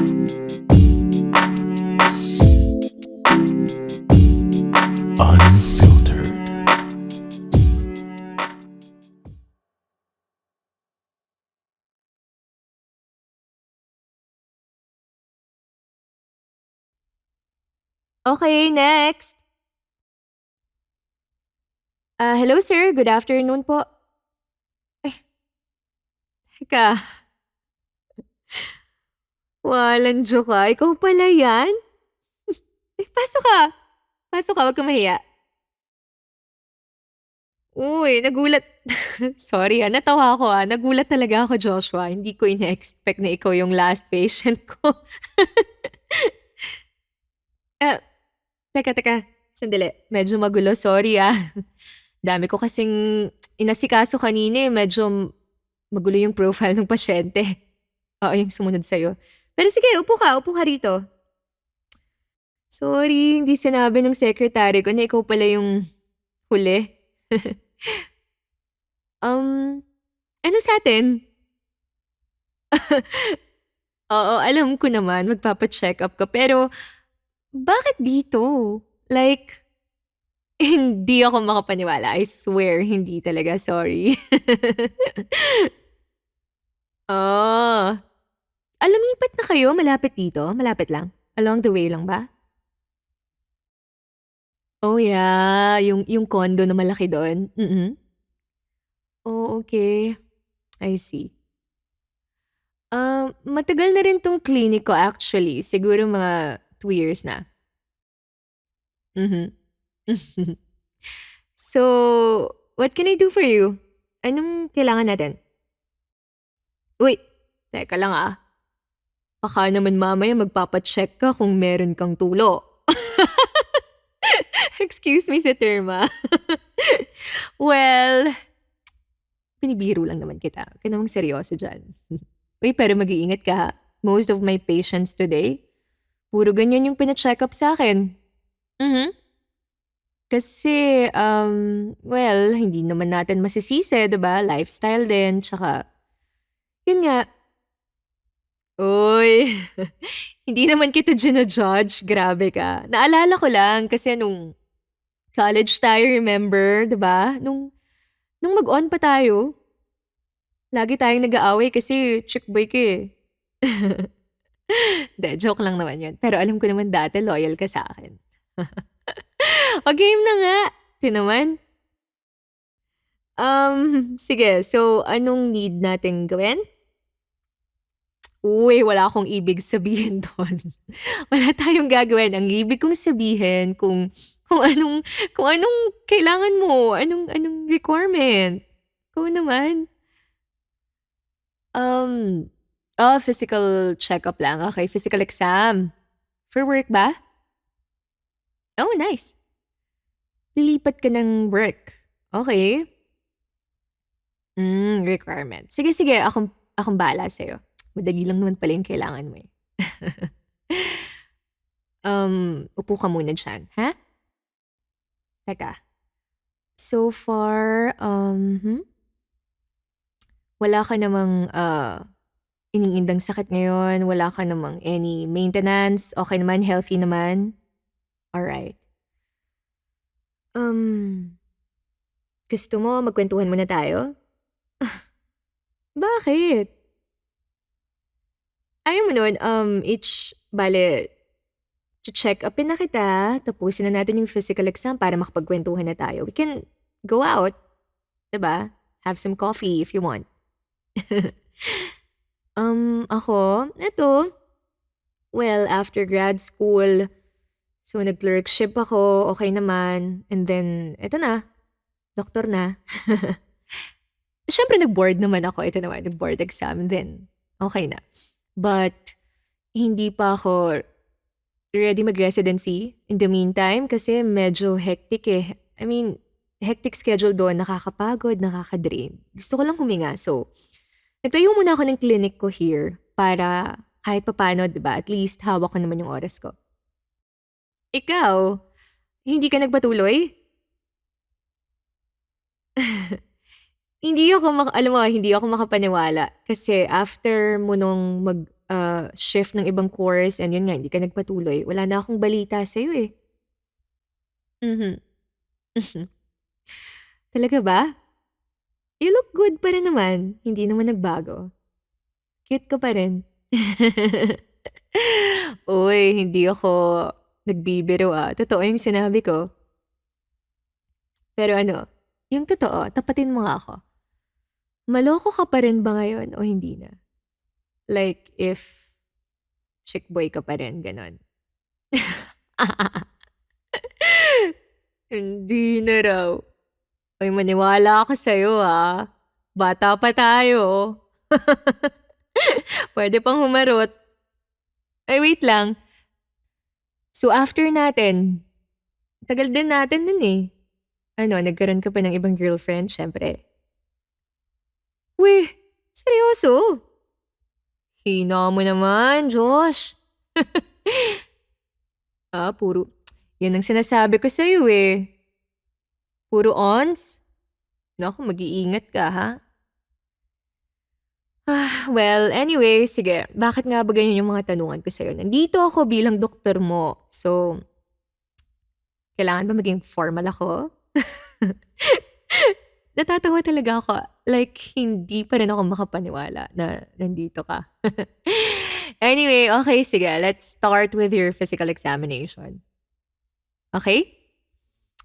Unfiltered. Okay, next. Hello sir, good afternoon po. Ay, teka, walang joke ka. Ikaw pala yan? Pasok ka. Pasok ka, wag kang mahiya. Uy, nagulat. Sorry natawa ako Nagulat talaga ako, Joshua. Hindi ko ina-expect na ikaw yung last patient ko. Ah, teka. Sandali. Medyo magulo, sorry Dami ko kasing inasikaso kanina Medyo magulo yung profile ng pasyente. Oo, yung sumunod sa'yo. Pero sige, upo ka rito. Sorry, hindi sinabi ng secretary ko na ikaw pala yung huli. Ano sa'tin? Oo, alam ko naman magpapa-check-up ka pero bakit dito? Like, hindi ako makapaniwala. I swear, hindi talaga, sorry. Oh, lumipat na kayo malapit dito? Malapit lang? Along the way lang ba? Oh, yeah, yung condo na malaki dun? Oh, okay. I see. Matagal na rin 'tong clinic ko actually, siguro mga 2 years na. Mhm. So, what can I do for you? Anong kailangan natin? Uy, teka lang baka naman mamaya magpapa-check ka kung meron kang tulo. Excuse me sa term Well, binibiro lang naman kita, huwag ka namang seryoso diyan. Uy, pero mag-iingat ka Most of my patients today, puro ganyan yung pina-check-up sa'kin. Mhm. Kasi, well, hindi naman natin masisisi, 'di ba? Lifestyle din, tsaka, yun nga. Uy, hindi naman kita judge grabe ka. Naalala ko lang kasi nung college tayo, remember, 'di ba? Nung mag-on pa tayo, lagi tayong nag-aaway kasi chick boy ka Hindi, joke lang naman yun. Pero alam ko naman dati loyal ka sa akin. O game na nga. Ito naman. Sige. So, anong need nating gawin? Uy, wala akong ibig sabihin dun. Wala tayong gagawin. Ang ibig kong sabihin kung anong kung anong kailangan mo, anong requirement. Ikaw naman. Um, physical check-up lang. Okay, physical exam. For work ba? Oh, nice. Lilipat ka ng work. Okay. Requirement. Sige, akong bahala sa'yo. Madali lang naman pala yung kailangan mo Upo ka muna diyan, ha? Teka. So far, wala ka namang, iniindang sakit ngayon, wala ka namang any maintenance, okey naman, healthy naman? Alright. Um, Gusto mo magkuwentuhan muna tayo? Bakit? Ayaw mo nun, bale che-check-upin na kita, tapusin na natin yung physical exam para makapagkuwentuhan na tayo. We can go out, 'di ba? Have some coffee if you want. Ako, eto, well, after grad school, so nag-clerkship ako, okay naman. And then eto na, doktor na. Siyempre nag-board naman ako, ito naman, nag-board exam, then okay na. But hindi pa ako ready mag-residency in the meantime kasi medyo hectic I mean, hectic schedule doon, nakakapagod, nakaka-drain. Gusto ko lang huminga. So, nagtayo muna ako ng clinic ko here para kahit papaano, 'di ba, at least hawak ko naman yung oras ko. Ikaw, hindi ka nagpatuloy? Hindi ako alam mo hindi ako makapaniwala kasi after mo nung shift ng ibang course and yun nga, hindi ka nagpatuloy, wala na akong balita sa'yo eh. Mhm. Talaga ba? You look good pa rin naman. Hindi naman nagbago. Cute ka pa rin. Uy, hindi ako nagbibiro Totoo yung sinabi ko. Pero ano, yung totoo, tapatin mo nga ako. Maloko ka pa rin ba ngayon o hindi na? Like, if chick boy ka pa rin, ganon. Hindi na raw. Uy, maniwala ako sa'yo Bata pa tayo. Pwede pang humarot. Ay, wait lang. So after natin, tagal din natin nun eh. Ano, nagkaroon ka pa ng ibang girlfriend, syempre. Uy, seryoso? Hina mo naman, Josh. Puro. Yan ang sinasabi ko sa'yo eh. Puro ons? Naku, mag-iingat ka ha? Well, anyway, sige. Bakit nga ba ganyan yung mga tanungan ko sa'yo? Nandito ako bilang doktor mo. So, kailangan ba maging formal ako? Natatawa talaga ako. Like, hindi pa rin ako makapaniwala na nandito ka. Anyway, okay, sige. Let's start with your physical examination. Okay?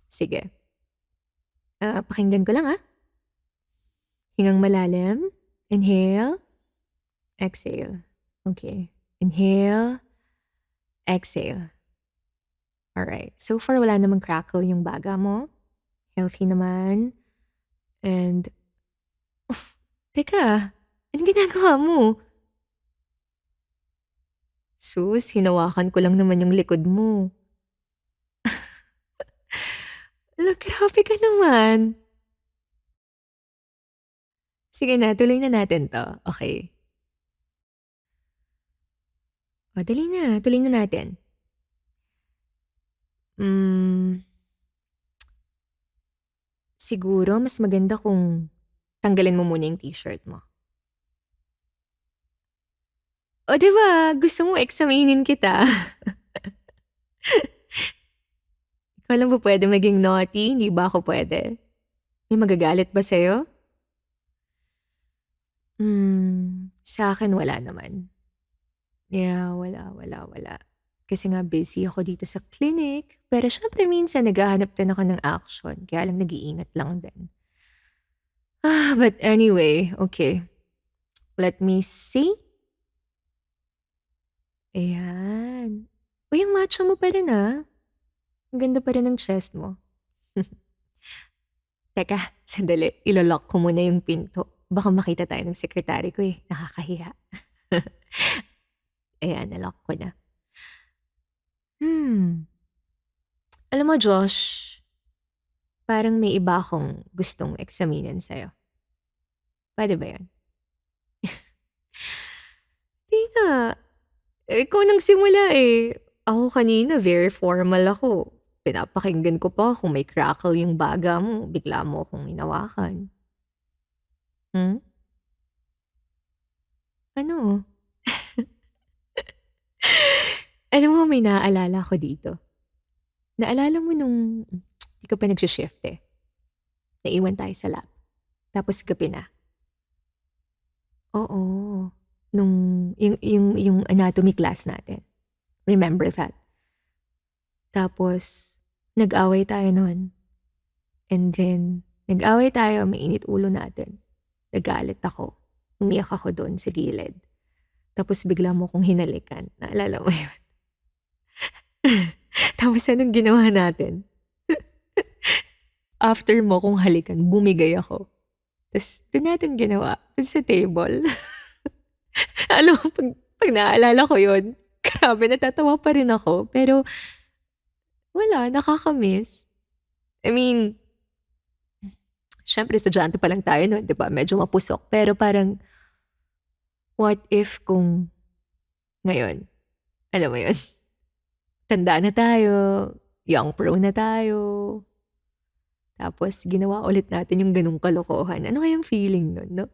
Sige. Pakinggan ko lang Hingang malalim. Inhale. Exhale. Okay. Inhale. Exhale. Alright. So far, wala namang crackle yung baga mo. Healthy naman. And, teka, anong ginagawa mo? Sus, hinawakan ko lang naman yung likod mo. Look, grabe ka naman. Sige na, tuloy na natin to. Okay. Dali na. Tuloy na natin. Siguro mas maganda kung tanggalin mo muna yung t-shirt mo. O diba, gusto mo examinin kita. Ikaw lang ba pwede maging naughty? Hindi ba ako pwede? May magagalit ba sa'yo? Sa akin wala naman. Yeah, wala. Kasi nga busy ako dito sa clinic. Pero syempre minsan naghahanap din ako ng action. Kaya lang nag-iingat lang din. But anyway, okay. Let me see. Ayan. Uy, ang macho mo pa rin Ang ganda pa rin ng chest mo. Teka, sandali. Ilolock ko muna yung pinto. Baka makita tayo ng sekretary ko Nakakahiya. Ayan, nalock ko na. Alam mo, Josh, parang may iba akong gustong examinin sa'yo. Pwede ba yan? Di nga. Ikaw nang simula Ako kanina, very formal ako. Pinapakinggan ko pa kung may crackle yung baga mo. Bigla mo akong hinawakan. Ano? Alam mo, may naaalala ko dito. Naalala mo nung di ka pa nagsha-shift Naiwan tayo sa lab. Tapos gabi na. Oo. Yung anatomy class natin. Remember that? Tapos, nag-away tayo nun. And then, nag-away tayo, mainit ulo natin. Nagalit ako. Umiyak ako doon sa gilid. Tapos bigla mo kong hinalikan. Naalala mo yun? Tapos anong ginawa natin? After mo kong halikan, bumigay ako. Tapos doon natin ginawa. Doon sa table. Alam mo, pag naalala ko yun, grabe, natatawa pa rin ako. Pero, wala, nakakamiss. I mean, syempre, estudyante pa lang tayo no, di ba? Medyo mapusok. Pero parang, what if kung ngayon, alam mo yun, tanda na tayo, young pro na tayo, tapos ginawa ulit natin yung ganung kalokohan. Ano kayang feeling nun, no?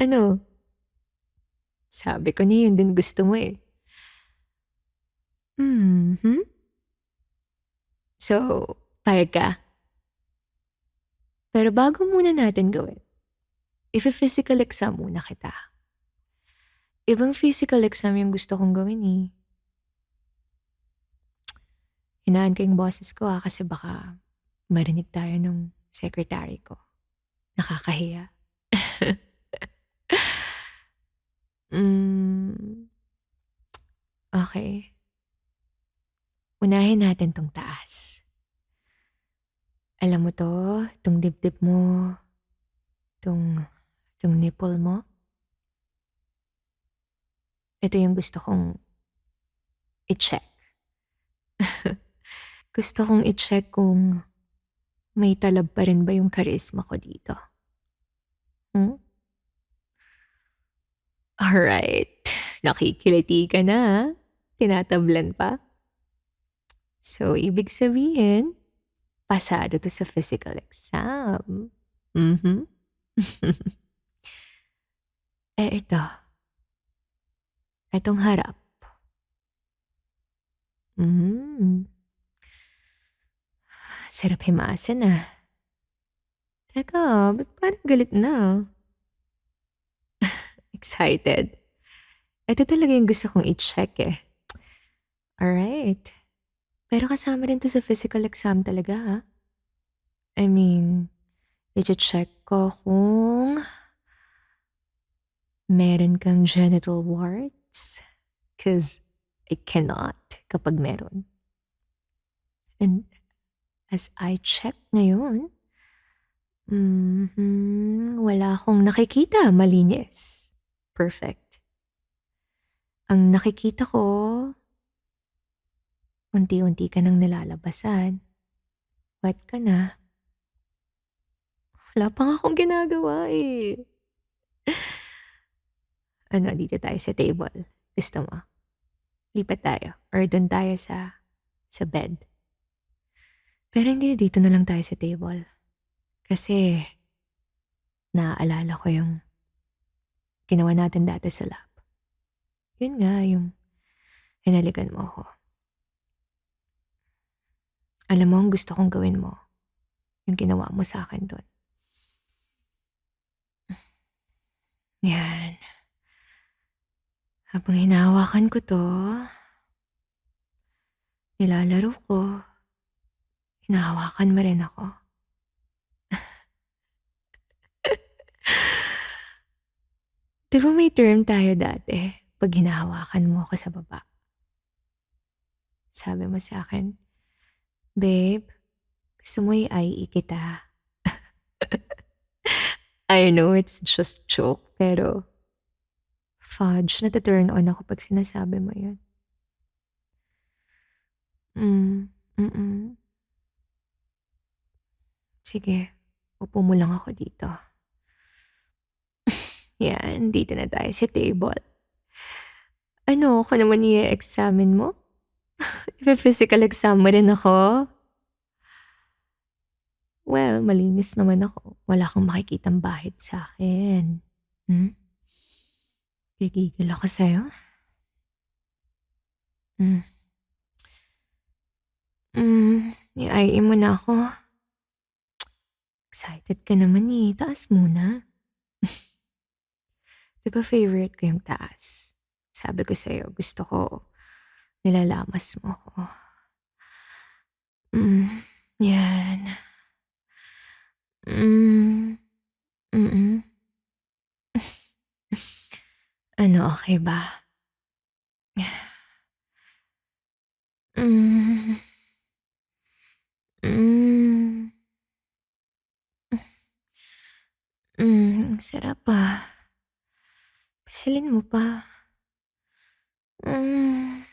Ano, sabi ko na yun din gusto mo eh. Mhm. So, payag ka? Pero bago muna natin gawin, ifi-physical exam muna kita. Ibang physical exam yung gusto kong gawin eh. Hinaan ko yung boses ko kasi baka marinig tayo nung secretary ko. Nakakahiya. Hmm, okay. Unahin natin 'tong taas. Alam mo 'to, 'tong dibdib mo, 'tong 'tong nipple mo, ito yung gusto kong i-check. Gusto kong i-check kung may talab pa rin ba yung charisma ko dito. Hmm? Alright, nakikiliti ka na, tinatablan pa. So, ibig sabihin, pasado 'to sa physical exam. Mhm. Eh, itong harap. Hmm, sarap himasin, ah. Teka, ba't parang galit na? Excited? Ito talaga yung gusto kong i-check, eh. Alright. Pero kasama rin 'to sa physical exam talaga, I mean, iche-check ko kung meron kang genital warts, 'cause I cannot kapag meron. And as I check ngayon, wala akong nakikita, malinis. Perfect. Ang nakikita ko, unti-unti ka ng nilalabasan. Wet ka na. Wala pa nga akong ginagawa, eh. Ano, dito tayo sa table. Gusto mo? Lipat tayo or dun tayo sa bed. Pero hindi, dito na lang tayo sa table. Kasi naaalala ko yung ginawa natin dati sa lab. Yun nga, yung hinalikan mo ako. Alam mo, ang gusto kong gawin mo, yung ginawa mo sa akin dun. Yan. Habang hinahawakan ko to, nilalaro ko, hinahawakan mo rin ako. Di ba may term tayo dati pag hinahawakan mo ako sa baba? Sabi mo sa akin, babe, gusto mo i-IE kita. I know it's just joke, pero fudge, nata-turn on ako pag sinasabi mo yun. Mm. Sige, upo mo lang ako dito. Yan, dito na tayo sa table. Ano, ako naman i-examine mo? Ife-physical exam mo rin ako? Well, malinis naman ako. Wala kang makikitang bahid sa akin. Hmm? Gigigil ako sa'yo? Hmm. I-IE mo na ako. Excited ka naman eh. Taas muna. Di ba favorite ko yung taas? Sabi ko sa'yo, gusto ko nilalamas mo ako. Yan. Hmm, mm. Ano, okey ba? Hmm. Hmm. Ang sarap, Pasalin mo pa. Hmm.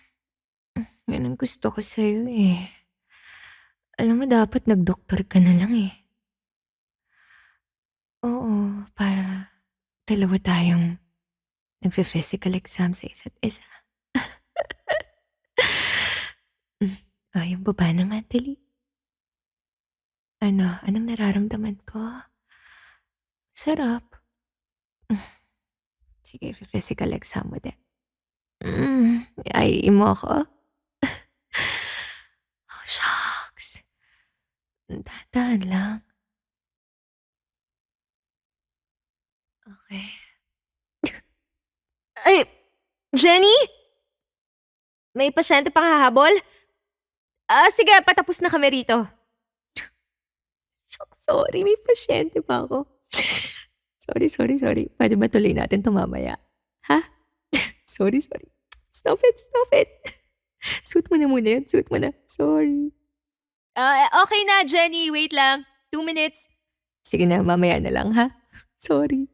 Yan ang gusto ko sa'yo, eh. Alam mo dapat nag-doktor ka na lang, eh. Oo, para dalawa tayong nagfi-physical exam sa isa't isa. Yung baba naman, dali. Ano, anong nararamdaman ko? Sarap. Sige, physical exam mo din. Ay mo ako? Oh, shucks. Dahan lang. Okay. Ay, Jenny? May pasyente pang hahabol? Sige, patapos na kami rito. Shucks, sorry, may pasyente pa ako. Sorry. Pwede ba tuloy natin ito mamaya? Ha? Sorry. Stop it. Suit mo na muna yan, suit mo na. Sorry. Okay na, Jenny. Wait lang. 2 minutes. Sige na, mamaya na lang, ha? Sorry.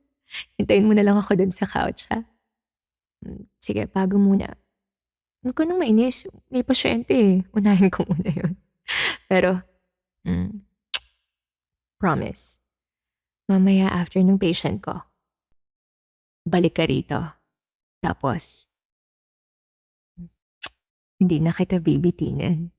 Hintayin mo na lang ako dun sa couch, ha? Sige, bago muna. Huwag ka nang mainis. May pasyente eh. Unahin ko muna yun. Pero, promise. Mamaya after ng patient ko, balik ka rito. Tapos, hindi na kita bibitinin.